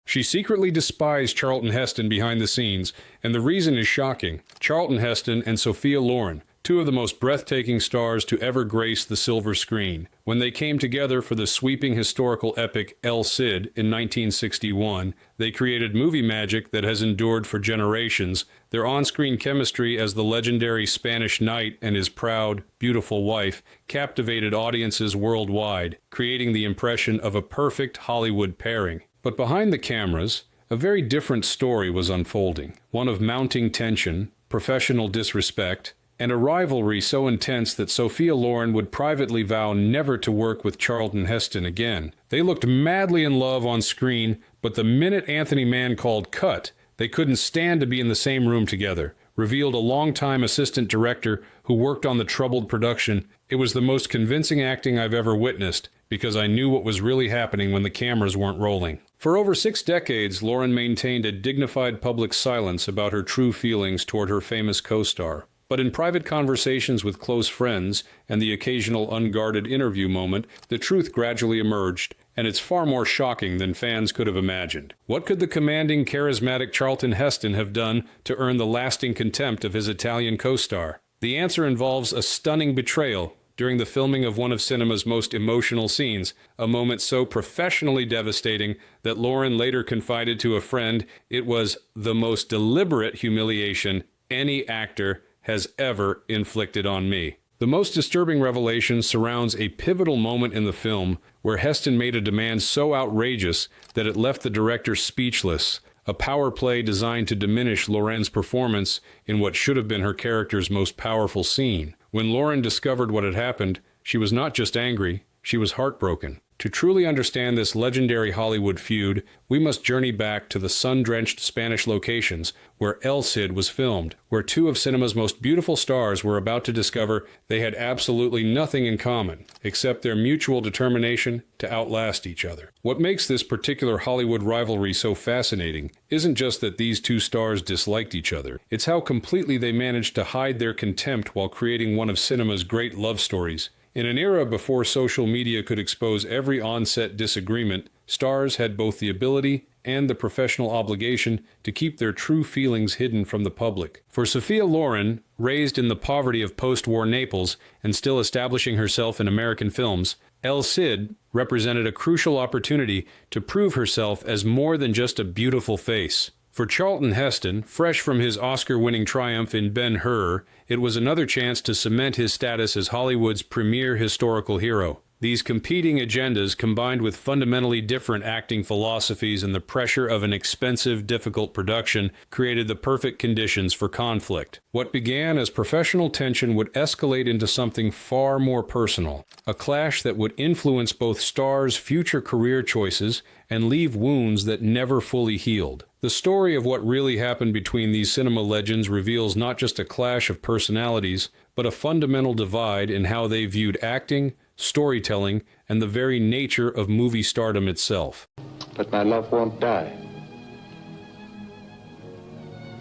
She secretly despised Charlton Heston behind the scenes, and the reason is shocking. Charlton Heston and Sophia Loren, two of the most breathtaking stars to ever grace the silver screen. When they came together for the sweeping historical epic El Cid in 1961, they created movie magic that has endured for generations. Their on-screen chemistry as the legendary Spanish knight and his proud, beautiful wife captivated audiences worldwide, creating the impression of a perfect Hollywood pairing. But behind the cameras, a very different story was unfolding, one of mounting tension, professional disrespect, and a rivalry so intense that Sophia Loren would privately vow never to work with Charlton Heston again. They looked madly in love on screen, but the minute Anthony Mann called cut, they couldn't stand to be in the same room together, revealed a longtime assistant director who worked on the troubled production. It was the most convincing acting I've ever witnessed, because I knew what was really happening when the cameras weren't rolling. For over 6 decades, Loren maintained a dignified public silence about her true feelings toward her famous co-star. But in private conversations with close friends and the occasional unguarded interview moment, the truth gradually emerged, and it's far more shocking than fans could have imagined. What could the commanding, charismatic Charlton Heston have done to earn the lasting contempt of his Italian co-star? The answer involves a stunning betrayal during the filming of one of cinema's most emotional scenes, a moment so professionally devastating that Loren later confided to a friend it was the most deliberate humiliation any actor has ever inflicted on me. The most disturbing revelation surrounds a pivotal moment in the film where Heston made a demand so outrageous that it left the director speechless, a power play designed to diminish Loren's performance in what should have been her character's most powerful scene. When Loren discovered what had happened, she was not just angry, she was heartbroken. To truly understand this legendary Hollywood feud, we must journey back to the sun-drenched Spanish locations where El Cid was filmed, where two of cinema's most beautiful stars were about to discover they had absolutely nothing in common, except their mutual determination to outlast each other. What makes this particular Hollywood rivalry so fascinating isn't just that these two stars disliked each other, it's how completely they managed to hide their contempt while creating one of cinema's great love stories. In an era before social media could expose every on-set disagreement, stars had both the ability and the professional obligation to keep their true feelings hidden from the public. For Sophia Loren, raised in the poverty of post-war Naples and still establishing herself in American films, El Cid represented a crucial opportunity to prove herself as more than just a beautiful face. For Charlton Heston, fresh from his Oscar-winning triumph in Ben-Hur, it was another chance to cement his status as Hollywood's premier historical hero. These competing agendas, combined with fundamentally different acting philosophies and the pressure of an expensive, difficult production, created the perfect conditions for conflict. What began as professional tension would escalate into something far more personal, a clash that would influence both stars' future career choices and leave wounds that never fully healed. The story of what really happened between these cinema legends reveals not just a clash of personalities, but a fundamental divide in how they viewed acting, storytelling, and the very nature of movie stardom itself. But my love won't die.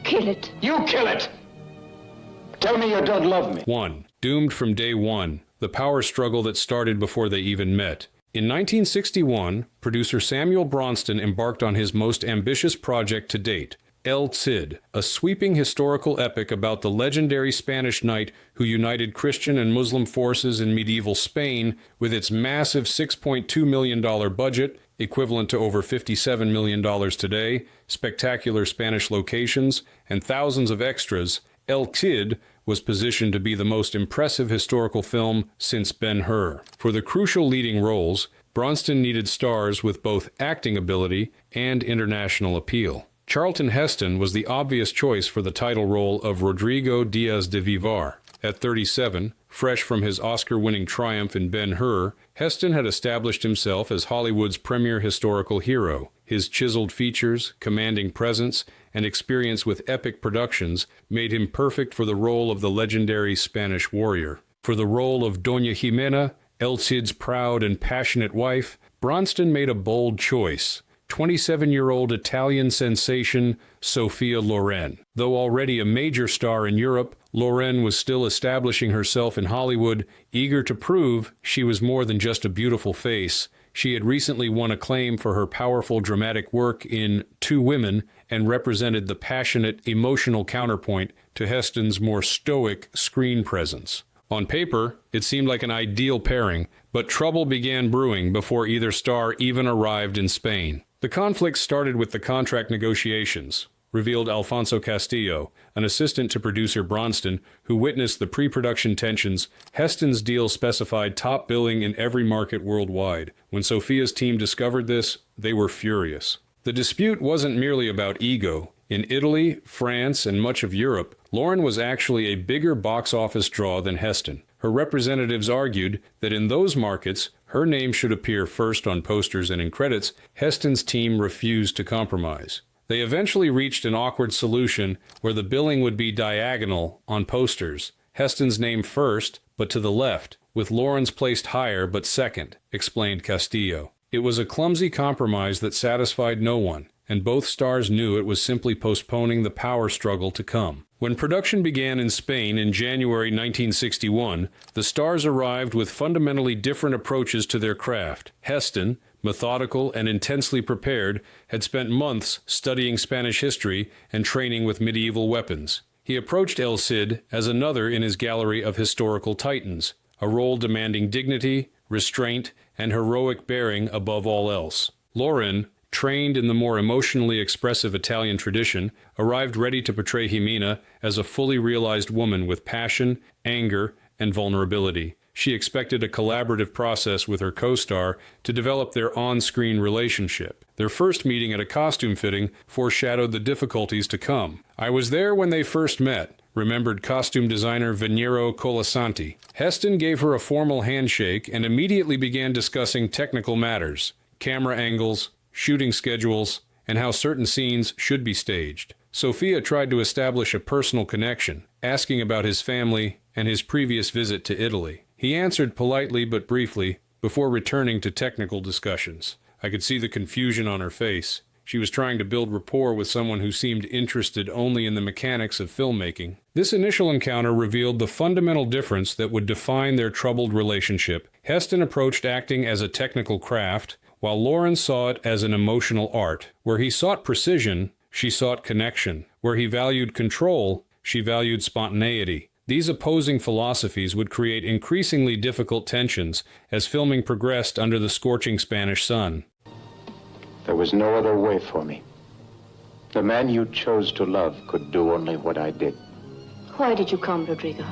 Kill it. You kill it! Tell me you don't love me. 1. Doomed from day one, the power struggle that started before they even met. In 1961, producer Samuel Bronston embarked on his most ambitious project to date, El Cid, a sweeping historical epic about the legendary Spanish knight who united Christian and Muslim forces in medieval Spain. With its massive $6.2 million budget, equivalent to over $57 million today, spectacular Spanish locations, and thousands of extras, El Cid was positioned to be the most impressive historical film since Ben-Hur. For the crucial leading roles, Bronston needed stars with both acting ability and international appeal. Charlton Heston was the obvious choice for the title role of Rodrigo Diaz de Vivar. At 37, fresh from his Oscar-winning triumph in Ben-Hur, Heston had established himself as Hollywood's premier historical hero. His chiseled features, commanding presence, and experience with epic productions made him perfect for the role of the legendary Spanish warrior. For the role of Doña Jimena, El Cid's proud and passionate wife, Bronston made a bold choice: 27-year-old Italian sensation Sophia Loren. Though already a major star in Europe, Loren was still establishing herself in Hollywood, eager to prove she was more than just a beautiful face. She had recently won acclaim for her powerful dramatic work in Two Women and represented the passionate, emotional counterpoint to Heston's more stoic screen presence. On paper, it seemed like an ideal pairing, but trouble began brewing before either star even arrived in Spain. The conflict started with the contract negotiations, revealed Alfonso Castillo, an assistant to producer Bronston, who witnessed the pre-production tensions. Heston's deal specified top billing in every market worldwide. When Sofia's team discovered this, they were furious. The dispute wasn't merely about ego. In Italy, France, and much of Europe, Lauren was actually a bigger box office draw than Heston. Her representatives argued that in those markets, her name should appear first on posters and in credits. Heston's team refused to compromise. They eventually reached an awkward solution where the billing would be diagonal on posters, Heston's name first, but to the left, with Lauren's placed higher but second, explained Castillo. It was a clumsy compromise that satisfied no one, and both stars knew it was simply postponing the power struggle to come. When production began in Spain in January 1961, the stars arrived with fundamentally different approaches to their craft. Heston, methodical and intensely prepared, had spent months studying Spanish history and training with medieval weapons. He approached El Cid as another in his gallery of historical titans, a role demanding dignity, restraint, and heroic bearing above all else. Lauren, trained in the more emotionally expressive Italian tradition, arrived ready to portray Jimena as a fully realized woman with passion, anger, and vulnerability. She expected a collaborative process with her co-star to develop their on-screen relationship. Their first meeting at a costume fitting foreshadowed the difficulties to come. "I was there when they first met," remembered costume designer Veniero Colasanti. Heston gave her a formal handshake and immediately began discussing technical matters, camera angles, shooting schedules, and how certain scenes should be staged. Sofia tried to establish a personal connection, asking about his family and his previous visit to Italy. He answered politely but briefly before returning to technical discussions. I could see the confusion on her face. She was trying to build rapport with someone who seemed interested only in the mechanics of filmmaking. This initial encounter revealed the fundamental difference that would define their troubled relationship. Heston approached acting as a technical craft, while Lauren saw it as an emotional art. Where he sought precision, she sought connection. Where he valued control, she valued spontaneity. These opposing philosophies would create increasingly difficult tensions as filming progressed under the scorching Spanish sun. There was no other way for me. The man you chose to love could do only what I did. Why did you come, Rodrigo?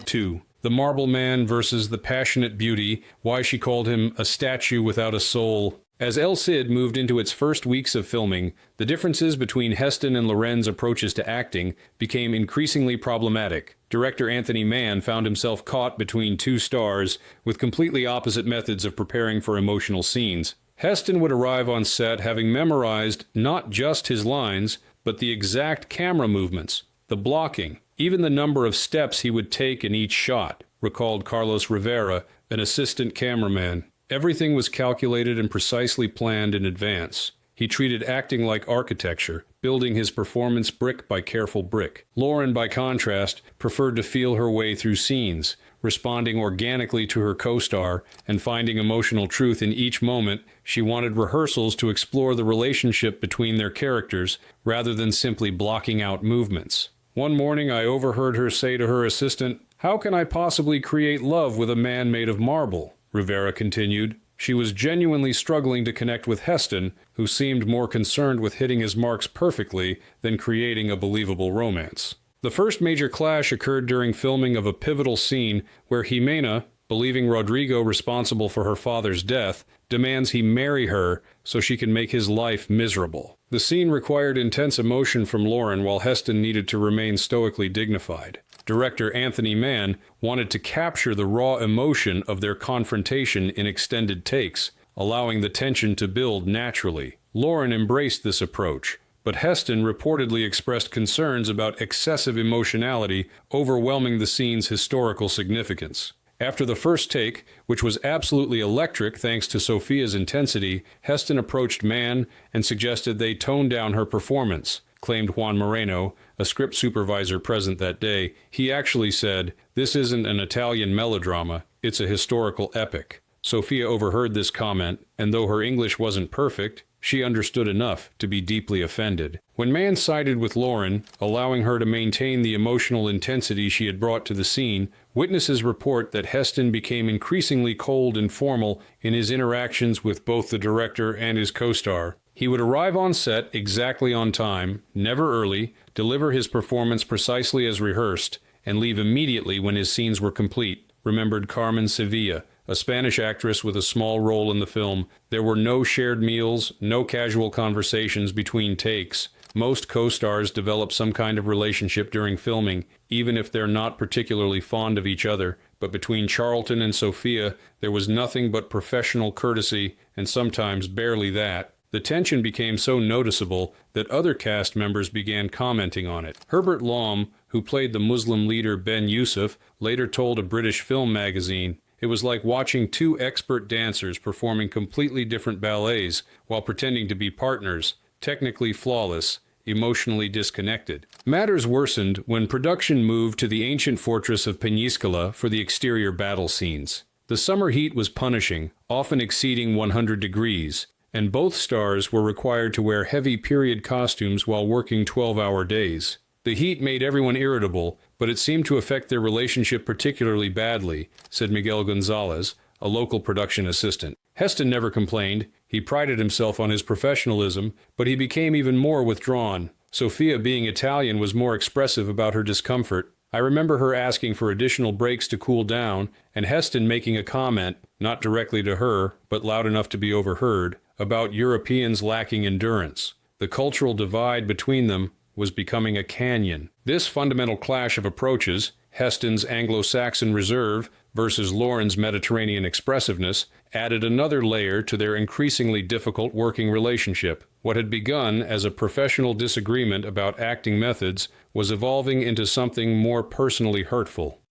2. The marble man versus the passionate beauty, why she called him a statue without a soul. As El Cid moved into its first weeks of filming, the differences between Heston and Loren's approaches to acting became increasingly problematic. Director Anthony Mann found himself caught between two stars with completely opposite methods of preparing for emotional scenes. Heston would arrive on set having memorized not just his lines, but the exact camera movements, the blocking, even the number of steps he would take in each shot, recalled Carlos Rivera, an assistant cameraman. Everything was calculated and precisely planned in advance. He treated acting like architecture, building his performance brick by careful brick. Lauren, by contrast, preferred to feel her way through scenes, responding organically to her co-star and finding emotional truth in each moment. She wanted rehearsals to explore the relationship between their characters rather than simply blocking out movements. One morning I overheard her say to her assistant, "How can I possibly create love with a man made of marble?" Rivera continued. She was genuinely struggling to connect with Heston, who seemed more concerned with hitting his marks perfectly than creating a believable romance. The first major clash occurred during filming of a pivotal scene where Jimena, believing Rodrigo responsible for her father's death, demands he marry her so she can make his life miserable. The scene required intense emotion from Lauren while Heston needed to remain stoically dignified. Director Anthony Mann wanted to capture the raw emotion of their confrontation in extended takes, allowing the tension to build naturally. Lauren embraced this approach, but Heston reportedly expressed concerns about excessive emotionality overwhelming the scene's historical significance. After the first take, which was absolutely electric thanks to Sofia's intensity, Heston approached Mann and suggested they tone down her performance, claimed Juan Moreno, a script supervisor present that day. He actually said, "This isn't an Italian melodrama, it's a historical epic." Sophia overheard this comment, and though her English wasn't perfect, she understood enough to be deeply offended. When Mann sided with Lauren, allowing her to maintain the emotional intensity she had brought to the scene, witnesses report that Heston became increasingly cold and formal in his interactions with both the director and his co-star. He would arrive on set exactly on time, never early, deliver his performance precisely as rehearsed, and leave immediately when his scenes were complete, remembered Carmen Sevilla, a Spanish actress with a small role in the film. There were no shared meals, no casual conversations between takes. Most co-stars develop some kind of relationship during filming, even if they're not particularly fond of each other. But between Charlton and Sophia, there was nothing but professional courtesy, and sometimes barely that. The tension became so noticeable that other cast members began commenting on it. Herbert Lom, who played the Muslim leader Ben Yusuf, later told a British film magazine, "It was like watching two expert dancers performing completely different ballets while pretending to be partners, technically flawless, emotionally disconnected." Matters worsened when production moved to the ancient fortress of Peñíscola for the exterior battle scenes. The summer heat was punishing, often exceeding 100 degrees, and both stars were required to wear heavy period costumes while working 12-hour days. The heat made everyone irritable, but it seemed to affect their relationship particularly badly, said Miguel Gonzalez, a local production assistant. Heston never complained. He prided himself on his professionalism, but he became even more withdrawn. Sophia, being Italian, was more expressive about her discomfort. I remember her asking for additional breaks to cool down, and Heston making a comment, not directly to her, but loud enough to be overheard, about Europeans lacking endurance. The cultural divide between them was becoming a canyon. This fundamental clash of approaches, Heston's Anglo-Saxon reserve versus Lauren's Mediterranean expressiveness, added another layer to their increasingly difficult working relationship. What had begun as a professional disagreement about acting methods was evolving into something more personally hurtful.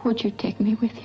Would you take me with you?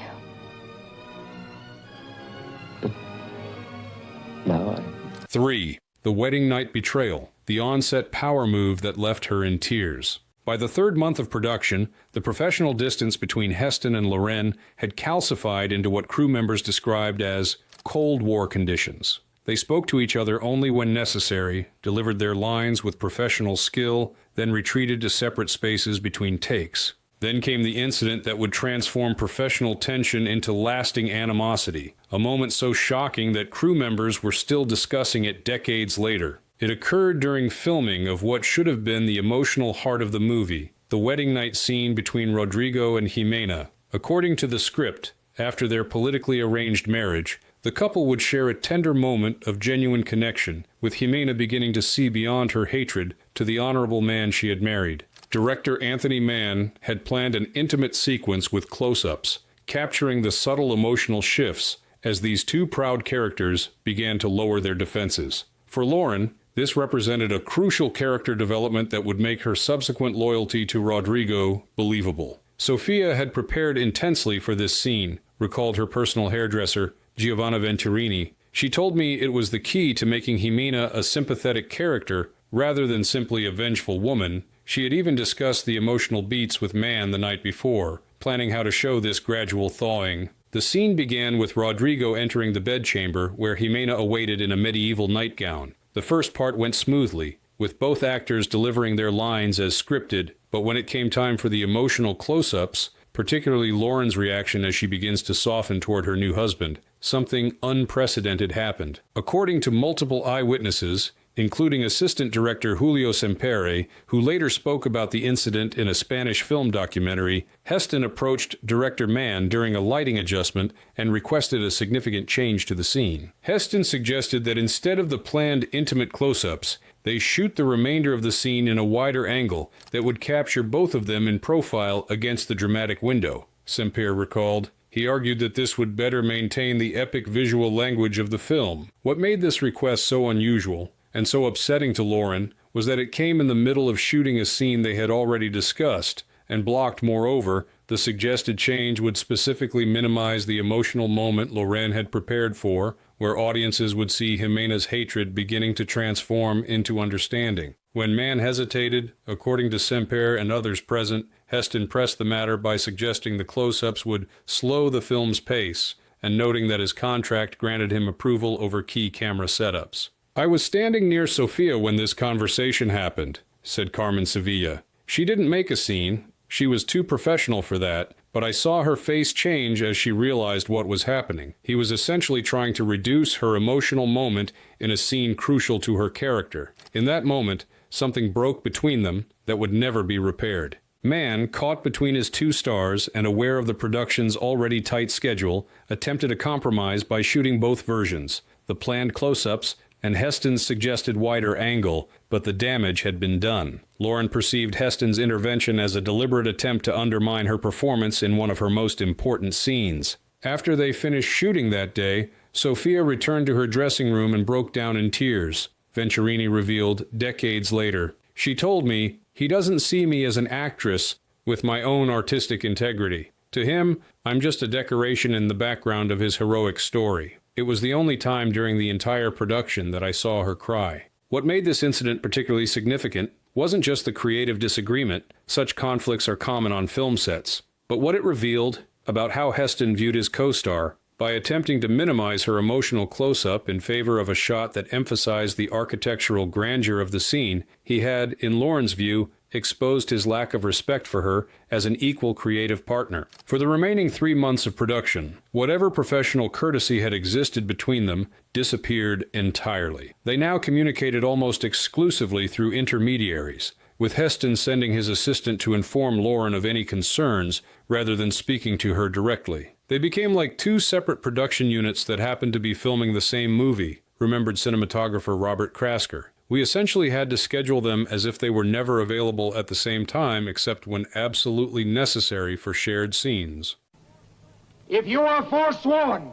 No, 3. The wedding night betrayal, the on-set power move that left her in tears. By the third month of production, the professional distance between Heston and Loren had calcified into what crew members described as Cold War conditions. They spoke to each other only when necessary, delivered their lines with professional skill, then retreated to separate spaces between takes. Then came the incident that would transform professional tension into lasting animosity, a moment so shocking that crew members were still discussing it decades later. It occurred during filming of what should have been the emotional heart of the movie, the wedding night scene between Rodrigo and Jimena. According to the script, after their politically arranged marriage, the couple would share a tender moment of genuine connection, with Jimena beginning to see beyond her hatred to the honorable man she had married. Director Anthony Mann had planned an intimate sequence with close-ups, capturing the subtle emotional shifts as these two proud characters began to lower their defenses. For Lauren, this represented a crucial character development that would make her subsequent loyalty to Rodrigo believable. Sophia had prepared intensely for this scene, recalled her personal hairdresser, Giovanna Venturini. She told me it was the key to making Jimena a sympathetic character rather than simply a vengeful woman. She had even discussed the emotional beats with Mann the night before, planning how to show this gradual thawing. The scene began with Rodrigo entering the bedchamber where Jimena awaited in a medieval nightgown. The first part went smoothly, with both actors delivering their lines as scripted, but when it came time for the emotional close-ups, particularly Lauren's reaction as she begins to soften toward her new husband, something unprecedented happened. According to multiple eyewitnesses, including assistant director Julio Sempere, who later spoke about the incident in a Spanish film documentary, Heston approached director Mann during a lighting adjustment and requested a significant change to the scene. Heston suggested that instead of the planned intimate close-ups, they shoot the remainder of the scene in a wider angle that would capture both of them in profile against the dramatic window, Sempere recalled. He argued that this would better maintain the epic visual language of the film. What made this request so unusual and so upsetting to Lauren was that it came in the middle of shooting a scene they had already discussed, and blocked, moreover, the suggested change would specifically minimize the emotional moment Loren had prepared for, where audiences would see Jimena's hatred beginning to transform into understanding. When Mann hesitated, according to Semper and others present, Heston pressed the matter by suggesting the close-ups would slow the film's pace, and noting that his contract granted him approval over key camera setups. "I was standing near Sofia when this conversation happened," said Carmen Sevilla. "She didn't make a scene. She was too professional for that, but I saw her face change as she realized what was happening. He was essentially trying to reduce her emotional moment in a scene crucial to her character. In that moment, something broke between them that would never be repaired." Mann, caught between his two stars and aware of the production's already tight schedule, attempted a compromise by shooting both versions, the planned close-ups and Heston's suggested wider angle, but the damage had been done. Lauren perceived Heston's intervention as a deliberate attempt to undermine her performance in one of her most important scenes. After they finished shooting that day, Sofia returned to her dressing room and broke down in tears. Venturini revealed decades later, "She told me, he doesn't see me as an actress with my own artistic integrity. To him, I'm just a decoration in the background of his heroic story." It was the only time during the entire production that I saw her cry. What made this incident particularly significant wasn't just the creative disagreement, such conflicts are common on film sets, but what it revealed about how Heston viewed his co-star. By attempting to minimize her emotional close-up in favor of a shot that emphasized the architectural grandeur of the scene, he had, in Lauren's view, exposed his lack of respect for her as an equal creative partner. For the remaining 3 months of production, whatever professional courtesy had existed between them disappeared entirely. They now communicated almost exclusively through intermediaries, with Heston sending his assistant to inform Lauren of any concerns rather than speaking to her directly. They became like two separate production units that happened to be filming the same movie, remembered cinematographer Robert Krasker. "We essentially had to schedule them as if they were never available at the same time except when absolutely necessary for shared scenes." If you are forsworn,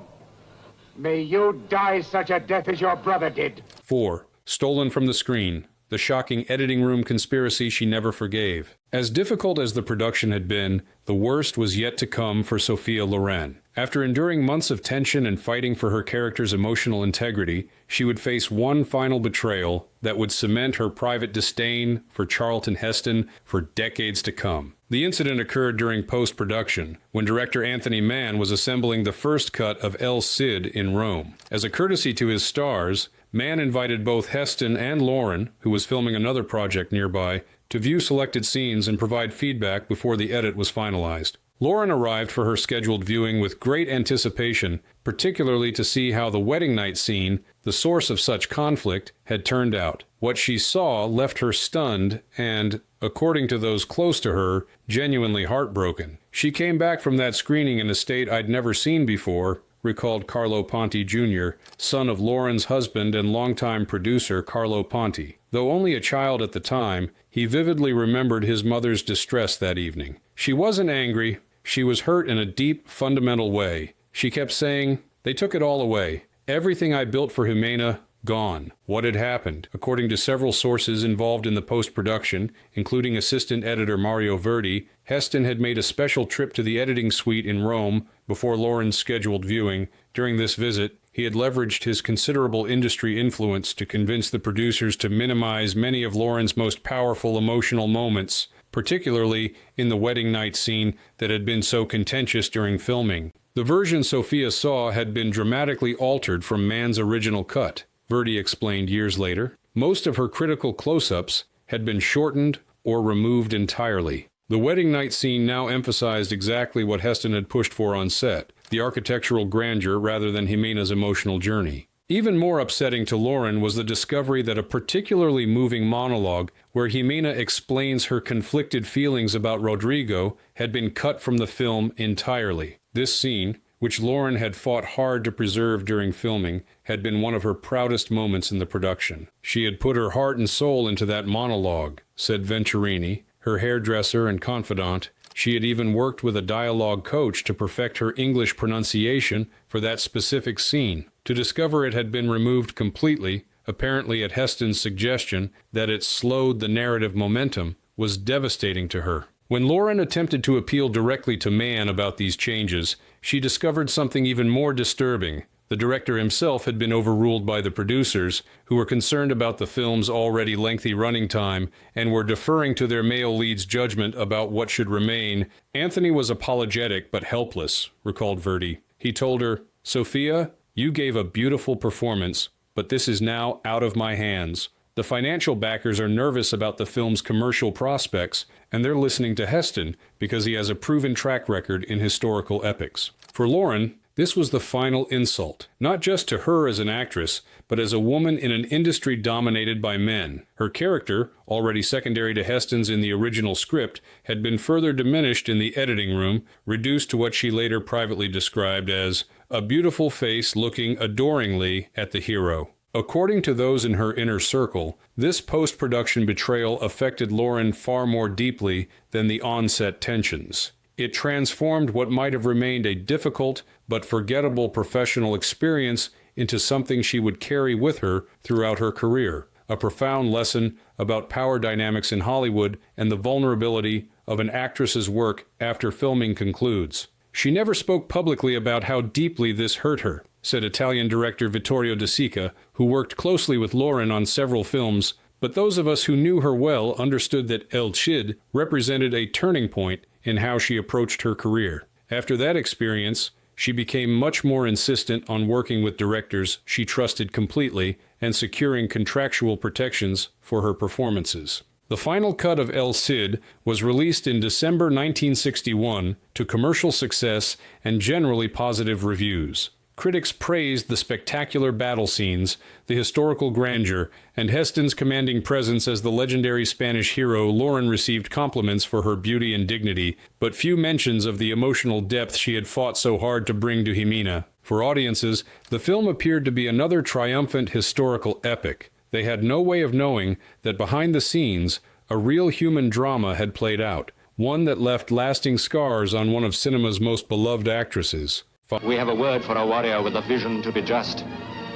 may you die such a death as your brother did. 4. Stolen from the screen. The shocking editing room conspiracy she never forgave. As difficult as the production had been, the worst was yet to come for Sophia Loren. After enduring months of tension and fighting for her character's emotional integrity, she would face one final betrayal that would cement her private disdain for Charlton Heston for decades to come. The incident occurred during post-production, when director Anthony Mann was assembling the first cut of El Cid in Rome. As a courtesy to his stars, Mann invited both Heston and Lauren, who was filming another project nearby, to view selected scenes and provide feedback before the edit was finalized. Lauren arrived for her scheduled viewing with great anticipation, particularly to see how the wedding night scene, the source of such conflict, had turned out. What she saw left her stunned and, according to those close to her, genuinely heartbroken. "She came back from that screening in a state I'd never seen before," recalled Carlo Ponti Jr., son of Lauren's husband and longtime producer Carlo Ponti. Though only a child at the time, he vividly remembered his mother's distress that evening. "She wasn't angry. She was hurt in a deep, fundamental way. She kept saying, 'They took it all away. Everything I built for Jimena, gone.'" What had happened? According to several sources involved in the post-production, including assistant editor Mario Verdi, Heston had made a special trip to the editing suite in Rome before Lauren's scheduled viewing. During this visit, he had leveraged his considerable industry influence to convince the producers to minimize many of Lauren's most powerful emotional moments, particularly in the wedding night scene that had been so contentious during filming. The version Sophia saw had been dramatically altered from Mann's original cut, Verdi explained years later. Most of her critical close-ups had been shortened or removed entirely. The wedding night scene now emphasized exactly what Heston had pushed for on set, the architectural grandeur rather than Jimena's emotional journey. Even more upsetting to Lauren was the discovery that a particularly moving monologue where Jimena explains her conflicted feelings about Rodrigo had been cut from the film entirely. This scene, which Lauren had fought hard to preserve during filming, had been one of her proudest moments in the production. "She had put her heart and soul into that monologue," said Venturini, her hairdresser and confidant. She had even worked with a dialogue coach to perfect her English pronunciation for that specific scene. To discover it had been removed completely, apparently at Heston's suggestion that it slowed the narrative momentum, was devastating to her. When Lauren attempted to appeal directly to Mann about these changes, she discovered something even more disturbing. The director himself had been overruled by the producers, who were concerned about the film's already lengthy running time and were deferring to their male lead's judgment about what should remain. "Anthony was apologetic but helpless," recalled Verdi. "He told her, "Sophia, you gave a beautiful performance, but this is now out of my hands." The financial backers are nervous about the film's commercial prospects, and they're listening to Heston because he has a proven track record in historical epics. For Lauren, this was the final insult, not just to her as an actress, but as a woman in an industry dominated by men. Her character, already secondary to Heston's in the original script, had been further diminished in the editing room, reduced to what she later privately described as a beautiful face looking adoringly at the hero. According to those in her inner circle, this post-production betrayal affected Lauren far more deeply than the on-set tensions. It transformed what might have remained a difficult but forgettable professional experience into something she would carry with her throughout her career, a profound lesson about power dynamics in Hollywood and the vulnerability of an actress's work after filming concludes. "She never spoke publicly about how deeply this hurt her," said Italian director Vittorio De Sica, who worked closely with Lauren on several films, but those of us who knew her well understood that El Cid represented a turning point in how she approached her career. After that experience, she became much more insistent on working with directors she trusted completely and securing contractual protections for her performances. The final cut of El Cid was released in December 1961 to commercial success and generally positive reviews. Critics praised the spectacular battle scenes, the historical grandeur, and Heston's commanding presence as the legendary Spanish hero. Lauren received compliments for her beauty and dignity, but few mentions of the emotional depth she had fought so hard to bring to Jimena. For audiences, the film appeared to be another triumphant historical epic. They had no way of knowing that behind the scenes, a real human drama had played out, one that left lasting scars on one of cinema's most beloved actresses. We have a word for a warrior with a vision to be just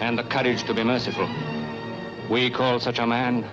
and the courage to be merciful. We call such a man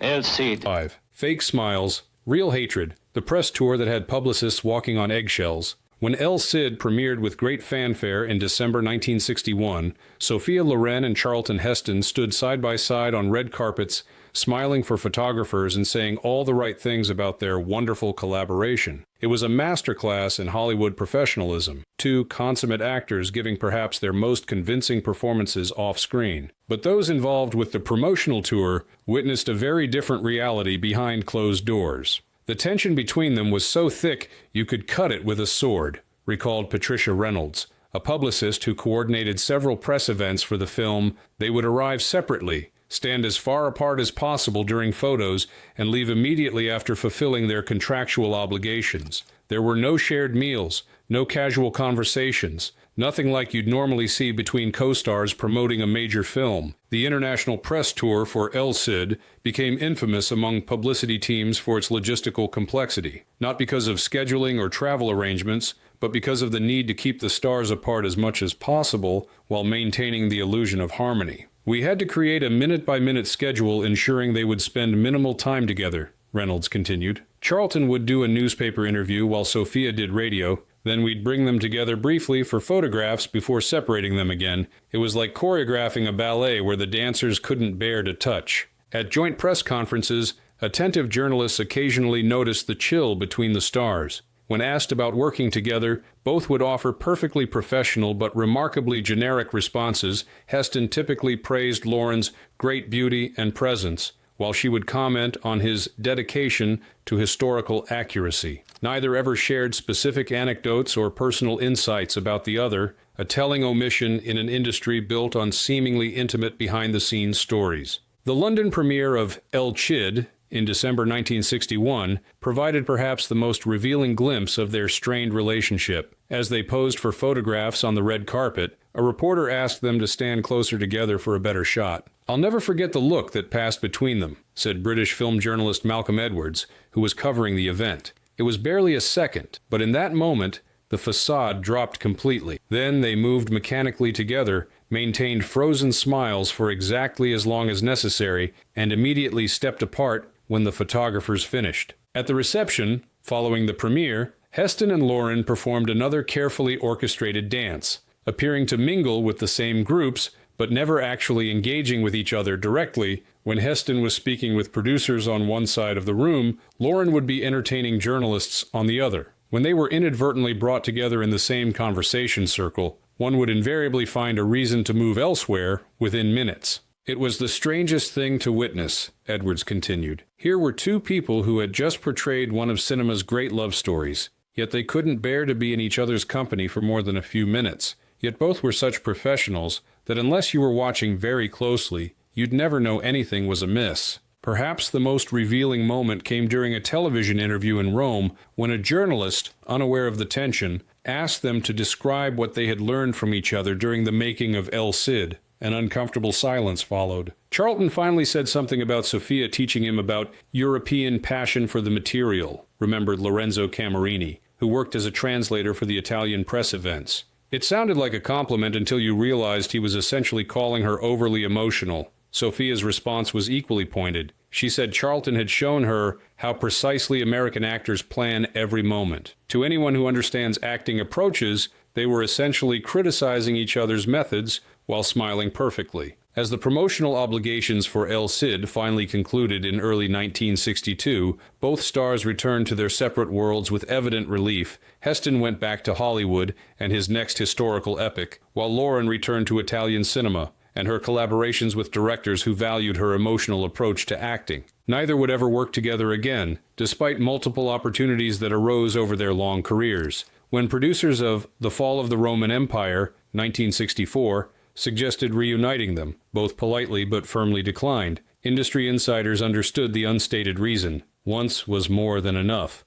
El Cid. 5. Fake smiles, real hatred, the press tour that had publicists walking on eggshells. When El Cid premiered with great fanfare in December 1961, Sophia Loren and Charlton Heston stood side by side on red carpets, smiling for photographers and saying all the right things about their wonderful collaboration. It was a masterclass in Hollywood professionalism, two consummate actors giving perhaps their most convincing performances off-screen. But those involved with the promotional tour witnessed a very different reality behind closed doors. The tension between them was so thick you could cut it with a sword, recalled Patricia Reynolds, a publicist who coordinated several press events for the film. They would arrive separately, stand as far apart as possible during photos, and leave immediately after fulfilling their contractual obligations. There were no shared meals, no casual conversations, nothing like you'd normally see between co-stars promoting a major film. The international press tour for El Cid became infamous among publicity teams for its logistical complexity, not because of scheduling or travel arrangements, but because of the need to keep the stars apart as much as possible while maintaining the illusion of harmony. "We had to create a minute-by-minute schedule ensuring they would spend minimal time together," Reynolds continued. "Charlton would do a newspaper interview while Sophia did radio. Then we'd bring them together briefly for photographs before separating them again. It was like choreographing a ballet where the dancers couldn't bear to touch." At joint press conferences, attentive journalists occasionally noticed the chill between the stars. When asked about working together, both would offer perfectly professional but remarkably generic responses. Heston typically praised Lauren's great beauty and presence, while she would comment on his dedication to historical accuracy. Neither ever shared specific anecdotes or personal insights about the other, a telling omission in an industry built on seemingly intimate behind-the-scenes stories. The London premiere of El Cid in December 1961 provided perhaps the most revealing glimpse of their strained relationship. As they posed for photographs on the red carpet, a reporter asked them to stand closer together for a better shot. "I'll never forget the look that passed between them," said British film journalist Malcolm Edwards, who was covering the event. "It was barely a second, but in that moment, the facade dropped completely. Then they moved mechanically together, maintained frozen smiles for exactly as long as necessary, and immediately stepped apart when the photographers finished." At the reception, following the premiere, Heston and Lauren performed another carefully orchestrated dance, appearing to mingle with the same groups, but never actually engaging with each other directly. When Heston was speaking with producers on one side of the room, Lauren would be entertaining journalists on the other. When they were inadvertently brought together in the same conversation circle, one would invariably find a reason to move elsewhere within minutes. It was the strangest thing to witness, Edwards continued. Here were two people who had just portrayed one of cinema's great love stories, yet they couldn't bear to be in each other's company for more than a few minutes. Yet both were such professionals that unless you were watching very closely, you'd never know anything was amiss. Perhaps the most revealing moment came during a television interview in Rome when a journalist, unaware of the tension, asked them to describe what they had learned from each other during the making of El Cid. An uncomfortable silence followed. Charlton finally said something about Sophia teaching him about European passion for the material, remembered Lorenzo Camerini, who worked as a translator for the Italian press events. It sounded like a compliment until you realized he was essentially calling her overly emotional. Sophia's response was equally pointed. She said Charlton had shown her how precisely American actors plan every moment. To anyone who understands acting approaches, they were essentially criticizing each other's methods while smiling perfectly. As the promotional obligations for El Cid finally concluded in early 1962, both stars returned to their separate worlds with evident relief. Heston went back to Hollywood and his next historical epic, while Loren returned to Italian cinema and her collaborations with directors who valued her emotional approach to acting. Neither would ever work together again, despite multiple opportunities that arose over their long careers. When producers of The Fall of the Roman Empire, 1964, suggested reuniting them, both politely but firmly declined, industry insiders understood the unstated reason. Once was more than enough.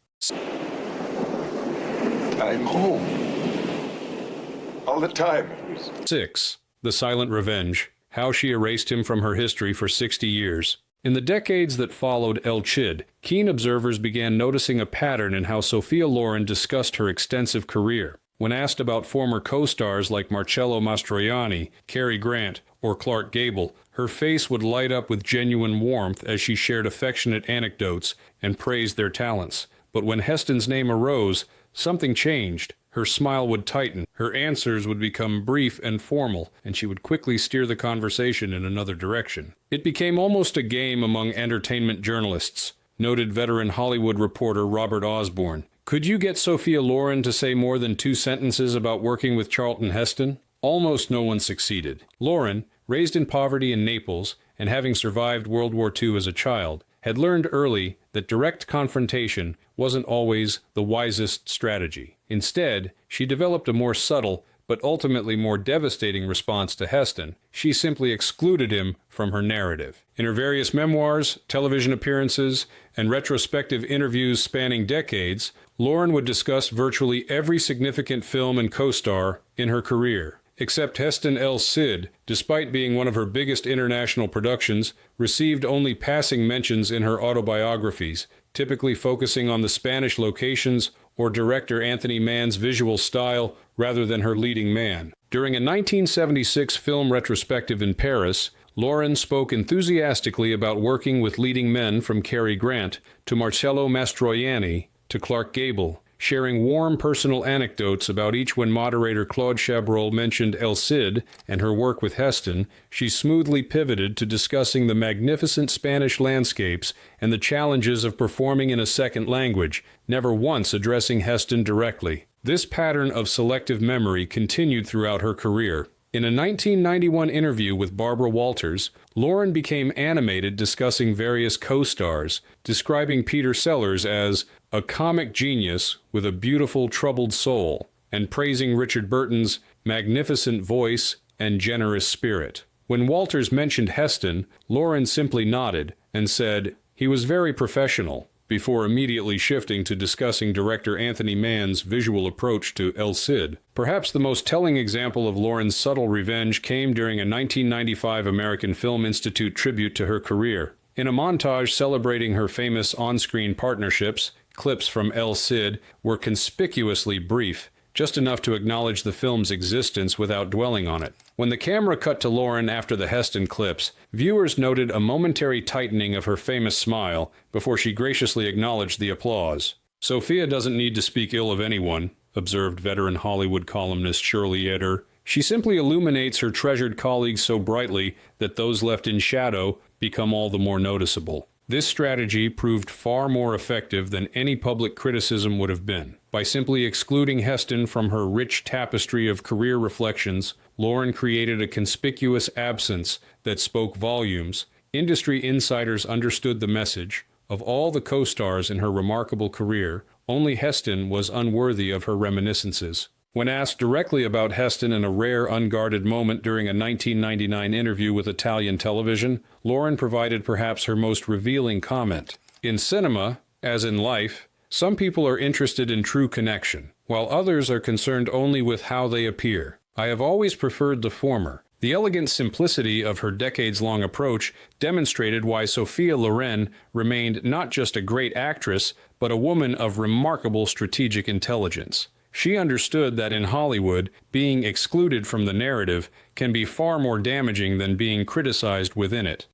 I'm home. All the time. 6. The Silent Revenge. How she erased him from her history for 60 years. In the decades that followed El Cid, keen observers began noticing a pattern in how Sophia Loren discussed her extensive career. When asked about former co-stars like Marcello Mastroianni, Cary Grant, or Clark Gable, her face would light up with genuine warmth as she shared affectionate anecdotes and praised their talents. But when Heston's name arose, something changed. Her smile would tighten, her answers would become brief and formal, and she would quickly steer the conversation in another direction. It became almost a game among entertainment journalists, noted veteran Hollywood reporter Robert Osborne. Could you get Sophia Loren to say more than 2 sentences about working with Charlton Heston? Almost no one succeeded. Loren, raised in poverty in Naples and having survived World War II as a child, had learned early that direct confrontation wasn't always the wisest strategy. Instead, she developed a more subtle but ultimately more devastating response to Heston. She simply excluded him from her narrative. In her various memoirs, television appearances, and retrospective interviews spanning decades, Loren would discuss virtually every significant film and co-star in her career. Except Heston El Cid, despite being one of her biggest international productions, received only passing mentions in her autobiographies, typically focusing on the Spanish locations or director Anthony Mann's visual style rather than her leading man. During a 1976 film retrospective in Paris, Loren spoke enthusiastically about working with leading men from Cary Grant to Marcello Mastroianni to Clark Gable, sharing warm personal anecdotes about each. When moderator Claude Chabrol mentioned El Cid and her work with Heston, she smoothly pivoted to discussing the magnificent Spanish landscapes and the challenges of performing in a second language, never once addressing Heston directly. This pattern of selective memory continued throughout her career. In a 1991 interview with Barbara Walters, Loren became animated discussing various co-stars, describing Peter Sellers as a comic genius with a beautiful, troubled soul, and praising Richard Burton's magnificent voice and generous spirit. When Walters mentioned Heston, Loren simply nodded and said he was very professional, before immediately shifting to discussing director Anthony Mann's visual approach to El Cid. Perhaps the most telling example of Loren's subtle revenge came during a 1995 American Film Institute tribute to her career. In a montage celebrating her famous on-screen partnerships, clips from El Cid were conspicuously brief, just enough to acknowledge the film's existence without dwelling on it. When the camera cut to Loren after the Heston clips, viewers noted a momentary tightening of her famous smile before she graciously acknowledged the applause. Sophia doesn't need to speak ill of anyone, observed veteran Hollywood columnist Shirley Eder. She simply illuminates her treasured colleagues so brightly that those left in shadow become all the more noticeable. This strategy proved far more effective than any public criticism would have been. By simply excluding Heston from her rich tapestry of career reflections, Lauren created a conspicuous absence that spoke volumes. Industry insiders understood the message. Of all the co-stars in her remarkable career, only Heston was unworthy of her reminiscences. When asked directly about Heston in a rare, unguarded moment during a 1999 interview with Italian television, Lauren provided perhaps her most revealing comment. In cinema, as in life, some people are interested in true connection, while others are concerned only with how they appear. I have always preferred the former. The elegant simplicity of her decades-long approach demonstrated why Sophia Loren remained not just a great actress, but a woman of remarkable strategic intelligence. She understood that in Hollywood, being excluded from the narrative can be far more damaging than being criticized within it.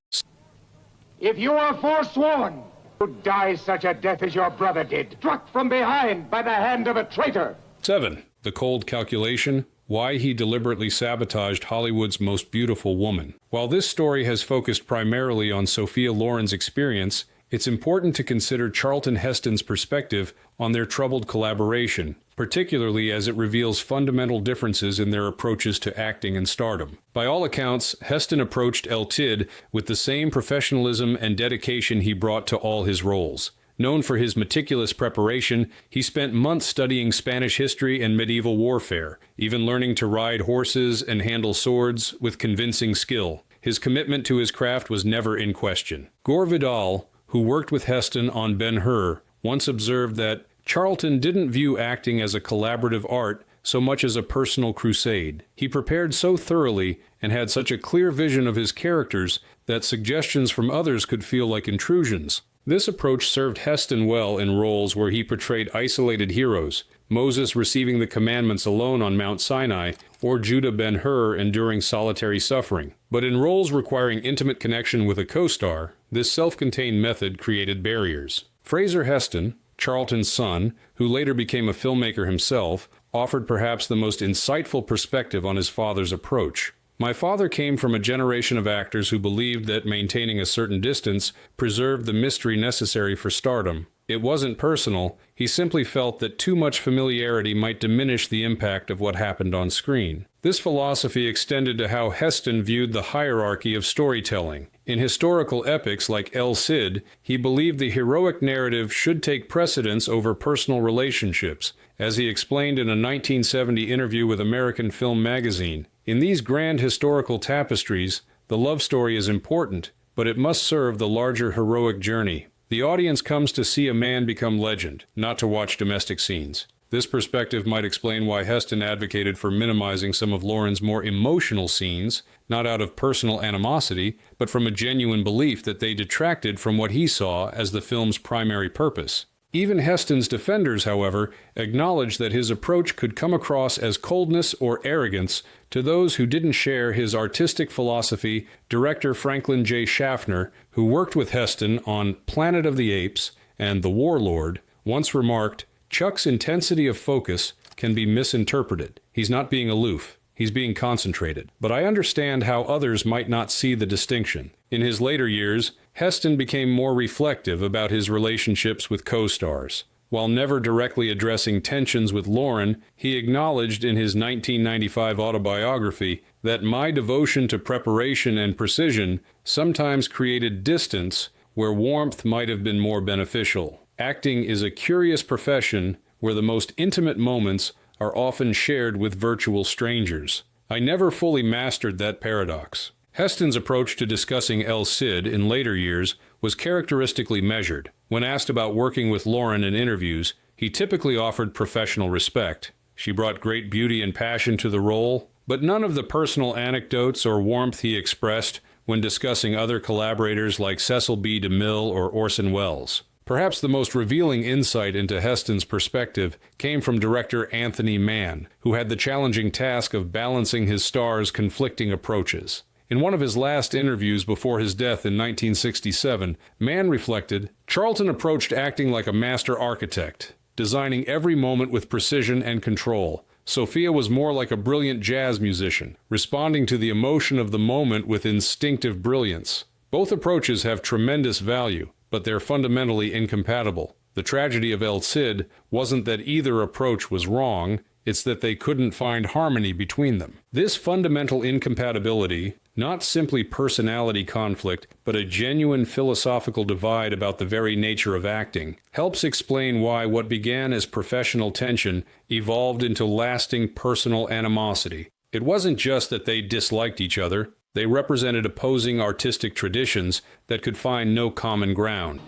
If you are forsworn, you die such a death as your brother did, struck from behind by the hand of a traitor. 7. The cold calculation. Why he deliberately sabotaged Hollywood's most beautiful woman. While this story has focused primarily on Sophia Loren's experience, it's important to consider Charlton Heston's perspective on their troubled collaboration, particularly as it reveals fundamental differences in their approaches to acting and stardom. By all accounts, Heston approached loathed with the same professionalism and dedication he brought to all his roles. Known for his meticulous preparation, he spent months studying Spanish history and medieval warfare, even learning to ride horses and handle swords with convincing skill. His commitment to his craft was never in question. Gore Vidal, who worked with Heston on Ben-Hur, once observed that Charlton didn't view acting as a collaborative art so much as a personal crusade. He prepared so thoroughly and had such a clear vision of his characters that suggestions from others could feel like intrusions. This approach served Heston well in roles where he portrayed isolated heroes, Moses receiving the commandments alone on Mount Sinai, or Judah Ben-Hur enduring solitary suffering. But in roles requiring intimate connection with a co-star, this self-contained method created barriers. Fraser Heston, Charlton's son, who later became a filmmaker himself, offered perhaps the most insightful perspective on his father's approach. My father came from a generation of actors who believed that maintaining a certain distance preserved the mystery necessary for stardom. It wasn't personal, he simply felt that too much familiarity might diminish the impact of what happened on screen. This philosophy extended to how Heston viewed the hierarchy of storytelling. In historical epics like El Cid, he believed the heroic narrative should take precedence over personal relationships, as he explained in a 1970 interview with American Film Magazine. In these grand historical tapestries, the love story is important, but it must serve the larger heroic journey. The audience comes to see a man become legend, not to watch domestic scenes. This perspective might explain why Heston advocated for minimizing some of Loren's more emotional scenes, not out of personal animosity, but from a genuine belief that they detracted from what he saw as the film's primary purpose. Even Heston's defenders, however, acknowledged that his approach could come across as coldness or arrogance to those who didn't share his artistic philosophy. Director Franklin J. Schaffner, who worked with Heston on Planet of the Apes and The Warlord, once remarked, "Chuck's intensity of focus can be misinterpreted. He's not being aloof. He's being concentrated. But I understand how others might not see the distinction." In his later years, Heston became more reflective about his relationships with co-stars. While never directly addressing tensions with Loren, he acknowledged in his 1995 autobiography that my devotion to preparation and precision sometimes created distance where warmth might have been more beneficial. Acting is a curious profession where the most intimate moments are often shared with virtual strangers. I never fully mastered that paradox. Heston's approach to discussing El Cid in later years was characteristically measured. When asked about working with Loren in interviews, he typically offered professional respect. She brought great beauty and passion to the role, but none of the personal anecdotes or warmth he expressed when discussing other collaborators like Cecil B. DeMille or Orson Welles. Perhaps the most revealing insight into Heston's perspective came from director Anthony Mann, who had the challenging task of balancing his star's conflicting approaches. In one of his last interviews before his death in 1967, Mann reflected, "Charlton approached acting like a master architect, designing every moment with precision and control. Sophia was more like a brilliant jazz musician, responding to the emotion of the moment with instinctive brilliance. Both approaches have tremendous value, but they're fundamentally incompatible. The tragedy of El Cid wasn't that either approach was wrong, it's that they couldn't find harmony between them. This fundamental incompatibility, not simply personality conflict, but a genuine philosophical divide about the very nature of acting, helps explain why what began as professional tension evolved into lasting personal animosity. It wasn't just that they disliked each other, they represented opposing artistic traditions that could find no common ground.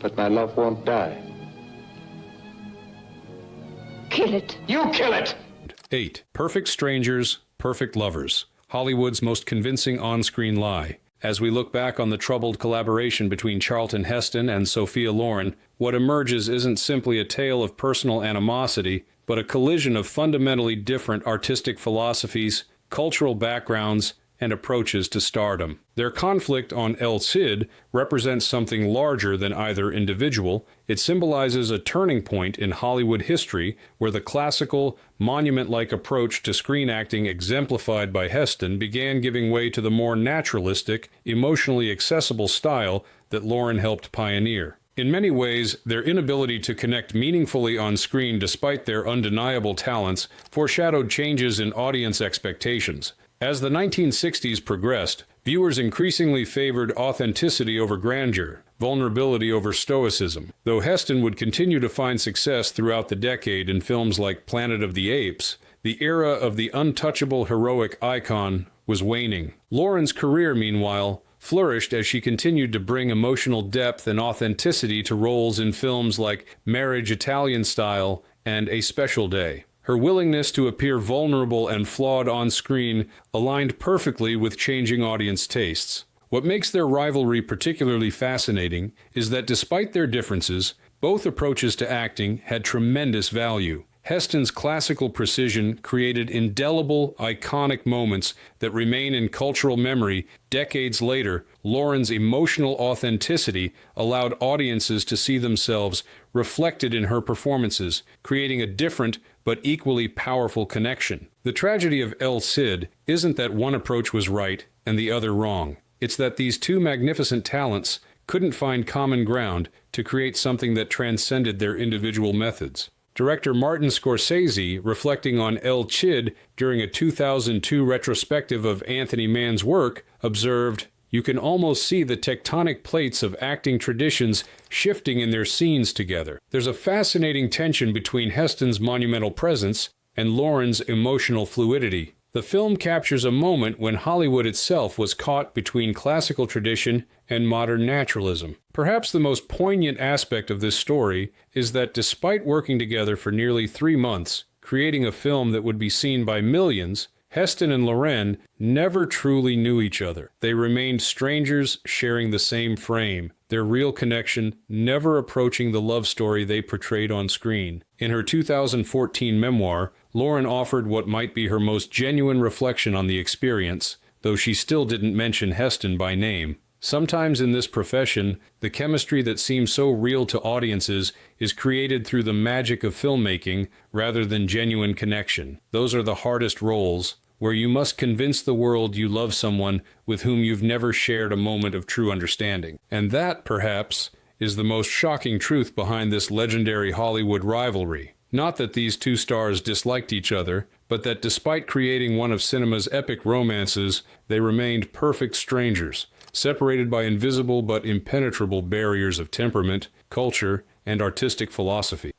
But my love won't die. Kill it. You kill it! 8. Perfect strangers, perfect lovers. Hollywood's most convincing on-screen lie. As we look back on the troubled collaboration between Charlton Heston and Sophia Loren, what emerges isn't simply a tale of personal animosity, but a collision of fundamentally different artistic philosophies, cultural backgrounds, and approaches to stardom. Their conflict on El Cid represents something larger than either individual. It symbolizes a turning point in Hollywood history where the classical, monument-like approach to screen acting exemplified by Heston began giving way to the more naturalistic, emotionally accessible style that Loren helped pioneer. In many ways, their inability to connect meaningfully on screen despite their undeniable talents foreshadowed changes in audience expectations. As the 1960s progressed, viewers increasingly favored authenticity over grandeur, vulnerability over stoicism. Though Heston would continue to find success throughout the decade in films like Planet of the Apes, the era of the untouchable heroic icon was waning. Loren's career, meanwhile, flourished as she continued to bring emotional depth and authenticity to roles in films like Marriage Italian Style and A Special Day. Her willingness to appear vulnerable and flawed on screen aligned perfectly with changing audience tastes. What makes their rivalry particularly fascinating is that despite their differences, both approaches to acting had tremendous value. Heston's classical precision created indelible, iconic moments that remain in cultural memory decades later. Loren's emotional authenticity allowed audiences to see themselves reflected in her performances, creating a different but equally powerful connection. The tragedy of El Cid isn't that one approach was right and the other wrong. It's that these two magnificent talents couldn't find common ground to create something that transcended their individual methods. Director Martin Scorsese, reflecting on El Cid during a 2002 retrospective of Anthony Mann's work, observed, "You can almost see the tectonic plates of acting traditions shifting in their scenes together. There's a fascinating tension between Heston's monumental presence and Loren's emotional fluidity. The film captures a moment when Hollywood itself was caught between classical tradition and modern naturalism. Perhaps the most poignant aspect of this story is that despite working together for nearly 3 months, creating a film that would be seen by millions, Heston and Loren never truly knew each other. They remained strangers sharing the same frame, their real connection never approaching the love story they portrayed on screen. In her 2014 memoir, Loren offered what might be her most genuine reflection on the experience, though she still didn't mention Heston by name. Sometimes in this profession, the chemistry that seems so real to audiences is created through the magic of filmmaking rather than genuine connection. Those are the hardest roles, where you must convince the world you love someone with whom you've never shared a moment of true understanding. And that, perhaps, is the most shocking truth behind this legendary Hollywood rivalry. Not that these two stars disliked each other, but that despite creating one of cinema's epic romances, they remained perfect strangers, separated by invisible but impenetrable barriers of temperament, culture, and artistic philosophy.